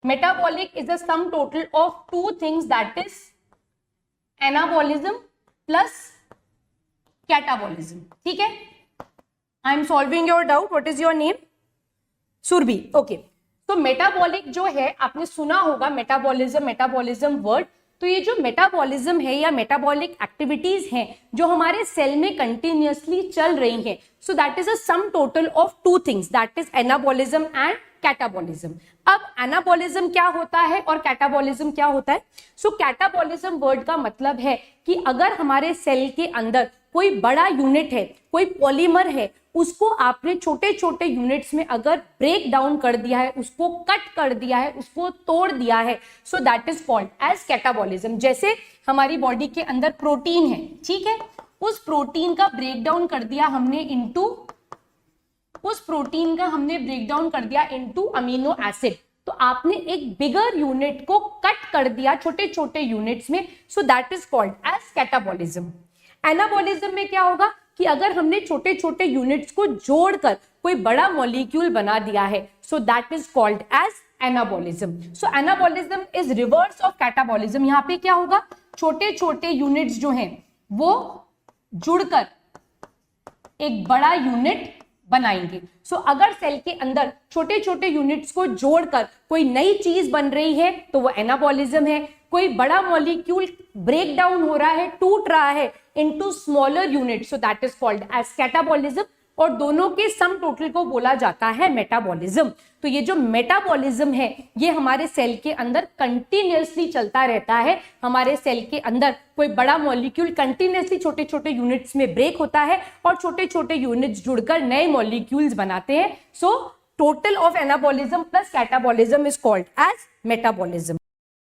Metabolic is the sum total of two things, that is anabolism plus catabolism. ठीक है, I am solving your doubt. What is your name? Surabhi. Okay, तो metabolic जो है आपने सुना होगा, मेटाबॉलिज्म वर्ड. तो ये जो मेटाबॉलिज्म है या मेटाबॉलिक एक्टिविटीज हैं जो हमारे सेल में कंटिन्यूअसली चल रही हैं, सो that is a some total of two things, that is anabolism and catabolism. अब एनाबॉलिज्म क्या होता है और कैटाबॉलिज्म क्या होता है? सो कैटाबॉलिज्म वर्ड का मतलब है कि अगर हमारे सेल के अंदर कोई बड़ा यूनिट है, कोई पॉलीमर है, उसको आपने छोटे छोटे यूनिट्स में अगर ब्रेक डाउन कर दिया है, उसको कट कर दिया है, उसको तोड़ दिया है, so that is called as catabolism. जैसे हमारी बॉडी के अंदर प्रोटीन है, ठीक है, उस प्रोटीन का ब्रेक डाउन कर दिया हमने इनटू अमीनो एसिड. तो आपने एक बिगर यूनिट को कट कर दिया छोटे छोटे यूनिट्स में, so that is called as catabolism. Anabolism में क्या होगा कि अगर हमने छोटे छोटे यूनिट्स को जोड़कर कोई बड़ा मॉलिक्यूल बना दिया है, so that is called as anabolism. So anabolism is reverse of catabolism. यहाँ पे क्या होगा, छोटे छोटे यूनिट्स जो हैं वो जुड़कर एक बड़ा यूनिट बनाएंगे. सो अगर सेल के अंदर छोटे छोटे यूनिट्स को जोड़कर कोई नई चीज बन रही है तो वो एनाबॉलिज्म है. कोई बड़ा मॉलिक्यूल ब्रेक डाउन हो रहा है, टूट रहा है into smaller unit, so that is called as catabolism. और दोनों के सम टोटल को बोला जाता है मेटाबॉलिज्म. तो ये जो मेटाबॉलिज्म है ये हमारे सेल के अंदर कंटिन्यूअसली चलता रहता है. हमारे सेल के अंदर कोई बड़ा मॉलिक्यूल कंटिन्यूअसली छोटे छोटे यूनिट्स में ब्रेक होता है और छोटे छोटे यूनिट्स जुड़कर नए मॉलिक्यूल्स बनाते हैं. So total of anabolism plus catabolism is called as metabolism.